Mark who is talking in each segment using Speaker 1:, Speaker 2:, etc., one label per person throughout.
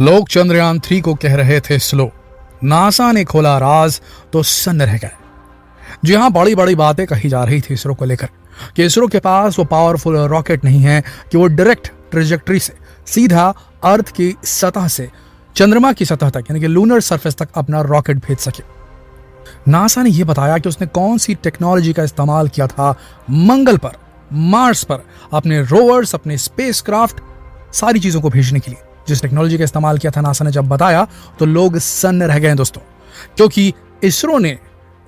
Speaker 1: लोग चंद्रयान 3 को कह रहे थे स्लो। नासा ने खोला राज तो सन्न रह गए। जी हां, बड़ी बड़ी बातें कही जा रही थी इसरो को लेकर कि इसरो के पास वो पावरफुल रॉकेट नहीं है कि वो डायरेक्ट ट्रेजेक्ट्री से सीधा अर्थ की सतह से चंद्रमा की सतह तक यानी कि लूनर सरफेस तक अपना रॉकेट भेज सके। नासा ने यह बताया कि उसने कौन सी टेक्नोलॉजी का इस्तेमाल किया था मंगल पर, मार्स पर अपने रोवर्स, अपने स्पेसक्राफ्ट, सारी चीजों को भेजने के लिए। जिस टेक्नोलॉजी का इस्तेमाल किया था नासा ने जब बताया तो लोग सन्न रह गए दोस्तों, क्योंकि इसरो ने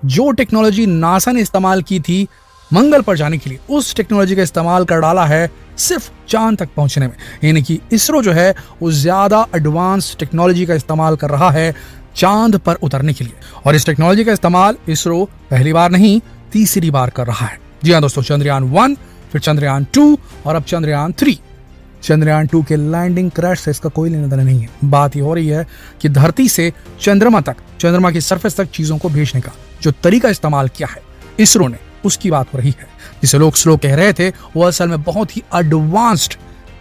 Speaker 1: जो टेक्नोलॉजी नासा ने इस्तेमाल की थी मंगल पर जाने के लिए, उस टेक्नोलॉजी का इस्तेमाल कर डाला है सिर्फ चांद तक पहुंचने में। यानी कि इसरो जो है वो ज्यादा एडवांस टेक्नोलॉजी का इस्तेमाल कर रहा है चांद पर उतरने के लिए। और इस टेक्नोलॉजी का इस्तेमाल इसरो पहली बार नहीं, तीसरी बार कर रहा है। जी हाँ दोस्तों, चंद्रयान 1, फिर चंद्रयान 2 और अब चंद्रयान 3। चंद्रयान 2 के लैंडिंग क्रैश से इसका कोई लेना देना नहीं है। बात ये हो रही है कि धरती से चंद्रमा तक, चंद्रमा की सरफेस तक चीजों को भेजने का जो तरीका इस्तेमाल किया है इसरो ने, उसकी बात हो रही है। जिसे लोग स्लो कह रहे थे वो असल में बहुत ही एडवांस्ड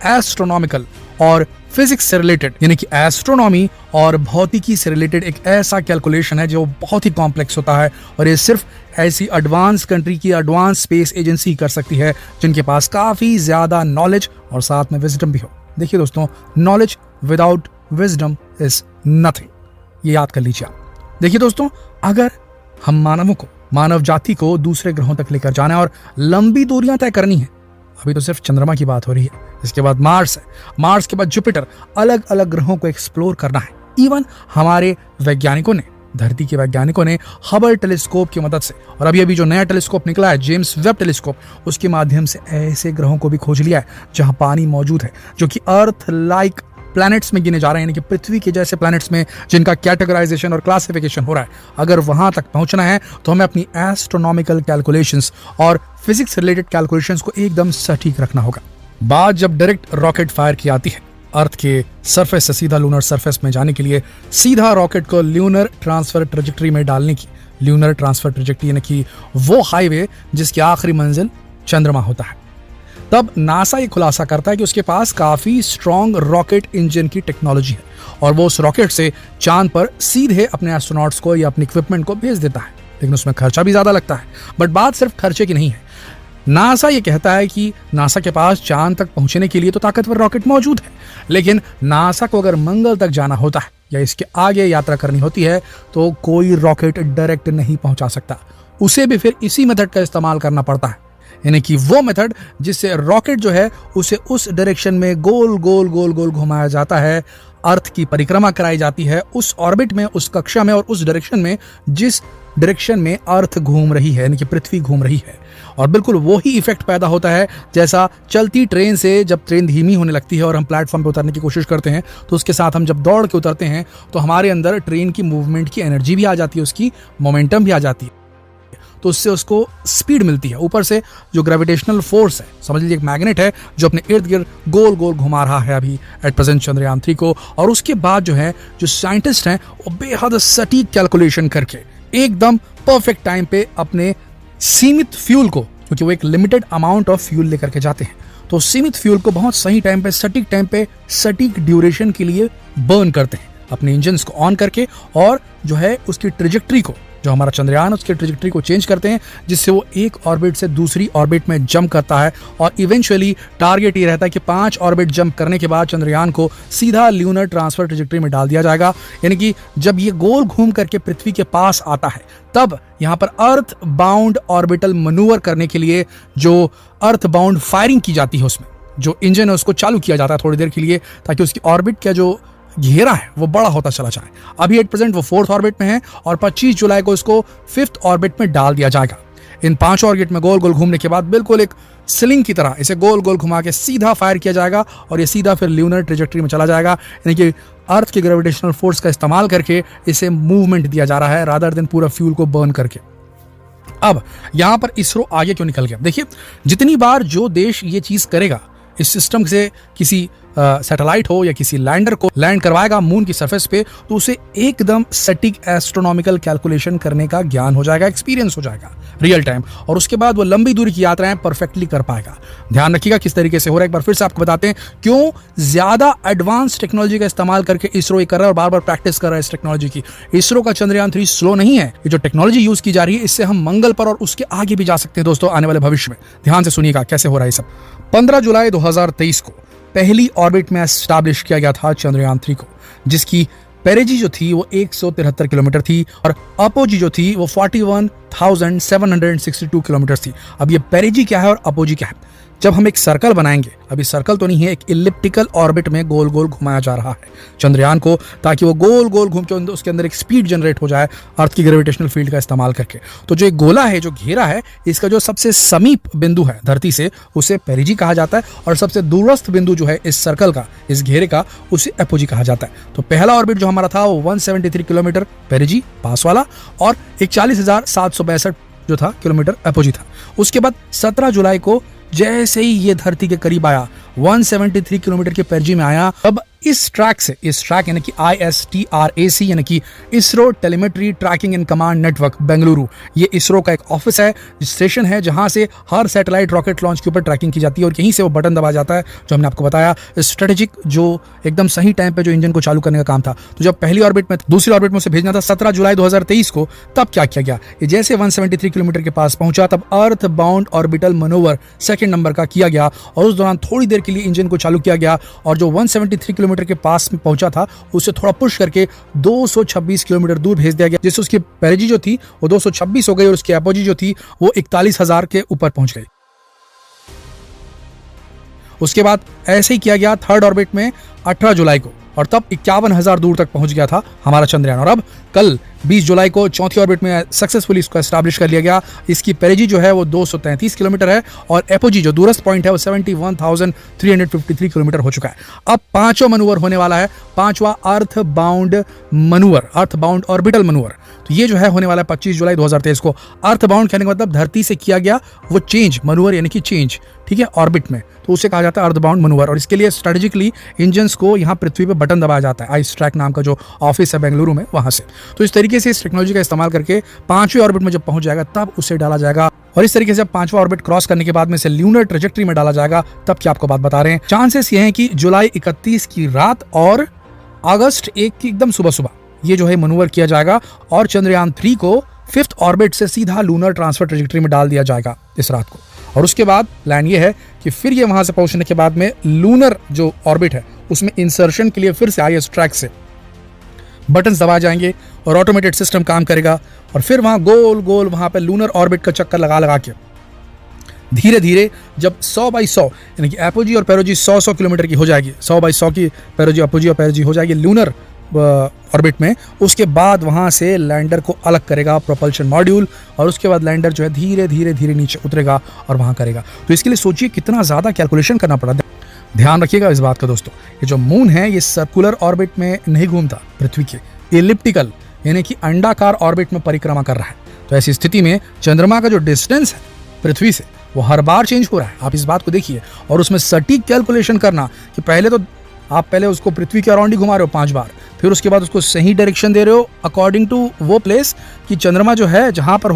Speaker 1: एस्ट्रोनॉमिकल और फिजिक्स से रिलेटेड, यानी कि एस्ट्रोनॉमी और भौतिकी से रिलेटेड एक ऐसा कैलकुलेशन है जो बहुत ही कॉम्प्लेक्स होता है। और ये सिर्फ ऐसी एडवांस कंट्री की एडवांस स्पेस एजेंसी कर सकती है जिनके पास काफी ज्यादा नॉलेज और साथ में विजडम भी हो। देखिए दोस्तों, knowledge without wisdom is nothing, ये याद कर लीजिए आप। देखिए दोस्तों, अगर हम मानवों को, मानव जाति को दूसरे ग्रहों तक लेकर जाना है और लंबी दूरियां तय करनी है, अभी तो सिर्फ चंद्रमा की बात हो रही है, इसके बाद मार्स है, मार्स के बाद जुपिटर, अलग अलग ग्रहों को एक्सप्लोर करना है। इवन हमारे वैज्ञानिकों ने, धरती के वैज्ञानिकों ने हबल टेलीस्कोप की मदद से, और अभी जो नया टेलीस्कोप निकला है जेम्स वेब टेलीस्कोप, उसके माध्यम से ऐसे ग्रहों को भी खोज लिया है जहां पानी मौजूद है, जो कि अर्थ लाइक प्लैनेट्स में गिने जा रहे हैं, यानी कि पृथ्वी के जैसे प्लैनेट्स में जिनका कैटेगराइजेशन और क्लासिफिकेशन हो रहा है। अगर वहां तक पहुंचना है तो हमें अपनी एस्ट्रोनॉमिकल कैलकुलेशंस और फिजिक्स रिलेटेड कैलकुलेशंस को एकदम सटीक रखना होगा। बात जब डायरेक्ट रॉकेट फायर की आती है अर्थ के सरफेस से सीधा लूनर सरफेस में जाने के लिए, सीधा रॉकेट को ल्यूनर ट्रांसफर ट्रेजेक्ट्री में डालने की, ल्यूनर ट्रांसफर ट्रेजेक्ट्री यानी कि वो हाईवे जिसकी आखिरी मंजिल चंद्रमा होता है, तब नासा ये खुलासा करता है कि उसके पास काफी स्ट्रॉन्ग रॉकेट इंजन की टेक्नोलॉजी है और वो उस रॉकेट से चांद पर सीधे अपने एस्ट्रोनॉट्स को या अपने इक्विपमेंट को भेज देता है। लेकिन उसमें खर्चा भी ज्यादा लगता है। बट बात सिर्फ खर्चे की नहीं है। नासा ये कहता है कि नासा के पास चांद तक पहुंचने के लिए तो ताकतवर रॉकेट मौजूद है, लेकिन नासा को अगर मंगल तक जाना होता है या इसके आगे यात्रा करनी होती है तो कोई रॉकेट डायरेक्ट नहीं पहुंचा सकता। उसे भी फिर इसी मेथड का इस्तेमाल करना पड़ता है, यानी कि वो मेथड जिससे रॉकेट जो है उसे उस डायरेक्शन में गोल गोल गोल गोल घुमाया जाता है, अर्थ की परिक्रमा कराई जाती है उस ऑर्बिट में, उस कक्षा में और उस डायरेक्शन में जिस डायरेक्शन में अर्थ घूम रही है, यानी कि पृथ्वी घूम रही है। और बिल्कुल वही इफेक्ट पैदा होता है जैसा चलती ट्रेन से जब ट्रेन धीमी होने लगती है और हम प्लेटफॉर्म पर उतरने की कोशिश करते हैं तो उसके साथ हम जब दौड़ के उतरते हैं तो हमारे अंदर ट्रेन की मूवमेंट की एनर्जी भी आ जाती है, उसकी मोमेंटम भी आ जाती है, तो उससे उसको स्पीड मिलती है। ऊपर से जो ग्रेविटेशनल फोर्स है, समझ लीजिए एक मैग्नेट है जो अपने इर्द गिर्द गोल गोल घुमा रहा है अभी एट प्रेजेंट चंद्रयान 3 को। और उसके बाद जो है जो साइंटिस्ट हैं वो बेहद सटीक कैलकुलेशन करके एकदम परफेक्ट टाइम पे अपने सीमित फ्यूल को, क्योंकि वो एक लिमिटेड अमाउंट ऑफ फ्यूल लेकर के जाते हैं, तो सीमित फ्यूल को बहुत सही टाइम पे सटीक ड्यूरेशन के लिए बर्न करते हैं अपने इंजन्स को ऑन करके, और जो है उसकी ट्रेजेक्ट्री को, जो हमारा चंद्रयान उसकी ट्रेजेक्ट्री को चेंज करते हैं जिससे वो एक ऑर्बिट से दूसरी ऑर्बिट में जंप करता है। और इवेंचुअली टारगेट ये रहता है कि 5 ऑर्बिट जंप करने के बाद चंद्रयान को सीधा ल्यूनर ट्रांसफर ट्रेजेक्ट्री में डाल दिया जाएगा। यानी कि जब ये गोल घूम करके पृथ्वी के पास आता है तब यहाँ पर अर्थ बाउंड ऑर्बिटल मनूवर करने के लिए जो अर्थ बाउंड फायरिंग की जाती है, उसमें जो इंजन है उसको चालू किया जाता है थोड़ी देर के लिए ताकि उसकी ऑर्बिट का जो घेरा है वो बड़ा होता चला जाए। अभी एट प्रेजेंट वो 4th ऑर्बिट में है और 25 जुलाई को इसको 5th ऑर्बिट में डाल दिया जाएगा। इन 5 ऑर्बिट में गोल गोल घूमने के बाद बिल्कुल एक स्लिंग की तरह इसे गोल गोल घुमा के सीधा फायर किया जाएगा और ये सीधा फिर ल्यूनर ट्रेजेक्ट्री में चला जाएगा। यानी कि अर्थ के ग्रेविटेशनल फोर्स का इस्तेमाल करके इसे मूवमेंट दिया जा रहा है रादर देन पूरा फ्यूल को बर्न करके। अब यहां पर इसरो आगे क्यों निकल गया? देखिए, जितनी बार जो देश ये चीज करेगा, इस सिस्टम से किसी सैटेलाइट हो या किसी लैंडर को लैंड करवाएगा मून की सरफेस पे, तो उसे एकदम सटीक एस्ट्रोनॉमिकल कैलकुलेशन करने का ज्ञान हो जाएगा, एक्सपीरियंस हो जाएगा रियल टाइम, और उसके बाद वो लंबी दूरी की यात्राएं परफेक्टली कर पाएगा। ध्यान रखिएगा किस तरीके से हो रहा है। एक बार फिर से आपको बताते हैं क्यों ज्यादा एडवांस टेक्नोलॉजी का इस्तेमाल करके इसरो ये कर रहा है और बार बार प्रैक्टिस कर रहा है इस टेक्नोलॉजी की। इसरो का चंद्रयान 3 स्लो नहीं है। ये जो टेक्नोलॉजी यूज की जा रही है इससे हम मंगल पर और उसके आगे भी जा सकते हैं दोस्तों आने वाले भविष्य में। ध्यान से सुनिएगा कैसे हो रहा है सब। 15 जुलाई 2023 को पहली ऑर्बिट में एस्टैब्लिश किया गया था चंद्रयान 3 को, जिसकी पेरिजी जो थी वो 173 किलोमीटर थी और अपोजी जो थी वो 41,762 किलोमीटर थी। अब ये पेरिजी क्या है और अपोजी क्या है? जब हम एक सर्कल बनाएंगे, अभी सर्कल तो नहीं है, एक इलिप्टिकल ऑर्बिट में गोल गोल घुमाया जा रहा है चंद्रयान को, ताकि वो गोल गोल घूम के उसके अंदर एक स्पीड जनरेट हो जाए अर्थ की ग्रेविटेशनल फील्ड का इस्तेमाल करके। तो जो एक गोला है, जो घेरा है, इसका जो सबसे समीप बिंदु है धरती से, उसे पेरिजी कहा जाता है, और सबसे दूरस्थ बिंदु जो है इस सर्कल का, इस घेरे का, उसे एपोजी कहा जाता है। तो पहला ऑर्बिट जो हमारा था वो 173 किलोमीटर पेरिजी पास वाला और 41,762 जो था किलोमीटर एपोजी था। उसके बाद 17 जुलाई को जैसे ही ये धरती के करीब आया, 173 किलोमीटर के पेरिजी में आया, अब इस ट्रैक यानी कि ISTRAC यानी कि ISRO telemetry tracking and command network Bengaluru, ये इसरो का एक ऑफिस है, स्टेशन है, जहां से हर सैटेलाइट रॉकेट लॉन्च के ऊपर ट्रैकिंग की जाती है और यहीं से वो बटन दबा जाता है जो हमने आपको बताया, स्ट्रेटेजिक, जो एकदम सही टाइम पे जो इंजन को चालू करने का काम था। तो जब पहली ऑर्बिट में दूसरी ऑर्बिट में उसे भेजना था 17 जुलाई 2023 को, तब क्या किया गया? ये जैसे 173 किलोमीटर के पास पहुंचा तब earth bound orbital manoeuvre second number का किया गया और उस दौरान थोड़ी देर के लिए इंजन को चालू किया गया और जो 173 किलोमीटर के पास में पहुंचा था उसे थोड़ा पुश करके 226 किलोमीटर दूर भेज दिया गया, जिससे उसकी पेरिजी जो थी वो 226 हो गई और उसकी एपोजी जो थी वो 41,000 के ऊपर पहुंच गई। उसके बाद ऐसे ही किया गया थर्ड ऑर्बिट में 18 जुलाई को, और तब 51,000 दूर तक पहुंच गया था हमारा चंद्रयान। और अब कल 20 जुलाई को चौथी ऑर्बिट में सक्सेसफुली इसको एस्टैब्लिश कर लिया गया। इसकी पेरिजी जो है वो 233 किलोमीटर है और एपोजी जो दूरस्थ पॉइंट है वो 71,353 किलोमीटर हो चुका है। अब पांचवा मनूवर होने वाला है, पांचवा earth bound manoeuvre, earth bound orbital manoeuvre. तो ये जो है होने वाला है 25 जुलाई 2023 को। अर्थ बाउंड कहने का मतलब धरती से किया गया वो चेंज, मनूवर यानी कि चेंज, ठीक है, ऑर्बिट में, तो उसे कहा जाता है अर्थ बाउंड मनूवर। और इसके लिए स्ट्रेटेजिकली इंजन्स को यहाँ पृथ्वी पे बटन दबाया जाता है, आइस ट्रैक नाम का जो ऑफिस है बेंगलुरु में, वहां से। तो इस तरीके से इस टेक्नोलॉजी का इस्तेमाल करके पांचवें ऑर्बिट में जब पहुंच जाएगा तब उसे डाला जाएगा, और इस तरीके से जब पांचवा ऑर्बिट क्रॉस करने के बाद में इसे ल्यूनर ट्रेजेक्टरी में डाला जाएगा, तब क्या आपको बात बता रहे हैं। चांसेस ये हैं कि जुलाई 31 की रात और अगस्त 1 की एकदम सुबह सुबह ये जो है मनूवर किया जाएगा और चंद्रयान 3 को 5th ऑर्बिट से सीधा लूनर ट्रांसफर ट्रेजेक्टरी में डाल दिया जाएगा इस रात को। और उसके बाद प्लान ये है कि फिर ये वहां से पहुंचने के बाद में लूनर जो ऑर्बिट है उसमें इंसर्शन के लिए फिर से आईएस ट्रैक से बटन्स दबाए जाएंगे और ऑटोमेटेड सिस्टम काम करेगा, और फिर वहां गोल गोल वहां पे लूनर ऑर्बिट का चक्कर लगा के धीरे धीरे जब 100 बाई 100 यानी कि एपोजी और पेरिजी 100 किलोमीटर की हो जाएगी, 100 बाई 100 की पेरिजी, एपोजी और पेरिजी हो जाएगी लूनर ऑर्बिट में, उसके बाद वहां से लैंडर को अलग करेगा प्रोपल्शन मॉड्यूल, और उसके बाद लैंडर जो है धीरे धीरे धीरे नीचे उतरेगा और वहां करेगा। तो इसके लिए सोचिए कितना ज्यादा कैलकुलेशन करना पड़ा। ध्यान रखिएगा इस बात का दोस्तों, ये जो मून है ये सर्कुलर ऑर्बिट में नहीं घूमता पृथ्वी के, एलिप्टिकल यानी कि अंडाकार ऑर्बिट में परिक्रमा कर रहा है। तो ऐसी स्थिति में चंद्रमा का जो डिस्टेंस है पृथ्वी से वो हर बार चेंज हो रहा है, आप इस बात को देखिए। और उसमें सटीक कैलकुलेशन करना कि पहले उसको पृथ्वी के अराउंड ही घुमा रहे हो 5 बार, फिर उसके बाद उसको सही डायरेक्शन दे रहे हो अकॉर्डिंग टू वो प्लेस कि चंद्रमा जो है जहां पर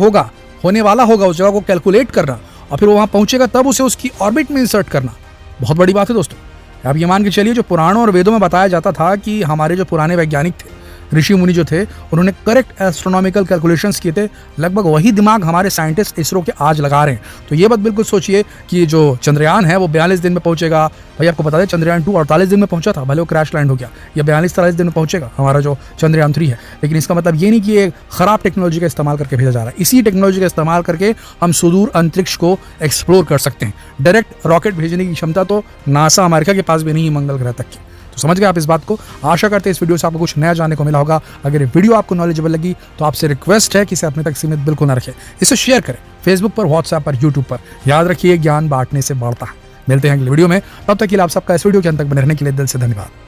Speaker 1: होने वाला होगा उस जगह को कैलकुलेट करना, और फिर वो वहां पहुंचेगा तब उसे उसकी ऑर्बिट में इंसर्ट करना। बहुत बड़ी बात है दोस्तों। आप ये मान के चलिए जो पुराणों और वेदों में बताया जाता था कि हमारे जो पुराने वैज्ञानिक थे, ऋषि मुनि जो थे, उन्होंने करेक्ट एस्ट्रोनॉमिकल कैलकुलेशंस किए थे, लगभग वही दिमाग हमारे साइंटिस्ट इसरो के आज लगा रहे हैं। तो ये बात बिल्कुल सोचिए कि जो चंद्रयान है वो 42 दिन में पहुंचेगा। भाई आपको बता दें चंद्रयान 2 48 दिन में पहुंचा था, भले वो क्रैश लैंड हो गया, या 42-43 दिन में पहुंचेगा हमारा जो चंद्रयान 3 है। लेकिन इसका मतलब ये नहीं कि ये खराब टेक्नोलॉजी का इस्तेमाल करके भेजा जा रहा है। इसी टेक्नोलॉजी का इस्तेमाल करके हम सुदूर अंतरिक्ष को एक्सप्लोर कर सकते हैं। डायरेक्ट रॉकेट भेजने की क्षमता तो नासा अमेरिका के पास भी नहीं है मंगल ग्रह तक की। तो समझ गए आप इस बात को। आशा करते हैं इस वीडियो से आपको कुछ नया जानने को मिला होगा। अगर ये वीडियो आपको नॉलेजेबल लगी तो आपसे रिक्वेस्ट है कि इसे अपने तक सीमित बिल्कुल न रखें, इसे शेयर करें फेसबुक पर, व्हाट्सएप पर, यूट्यूब पर। याद रखिए ज्ञान बांटने से बढ़ता है। मिलते हैं अगले वीडियो में, तब तक के लिए आप सबका इस वीडियो के अंत तक बने रहने के लिए दिल से धन्यवाद।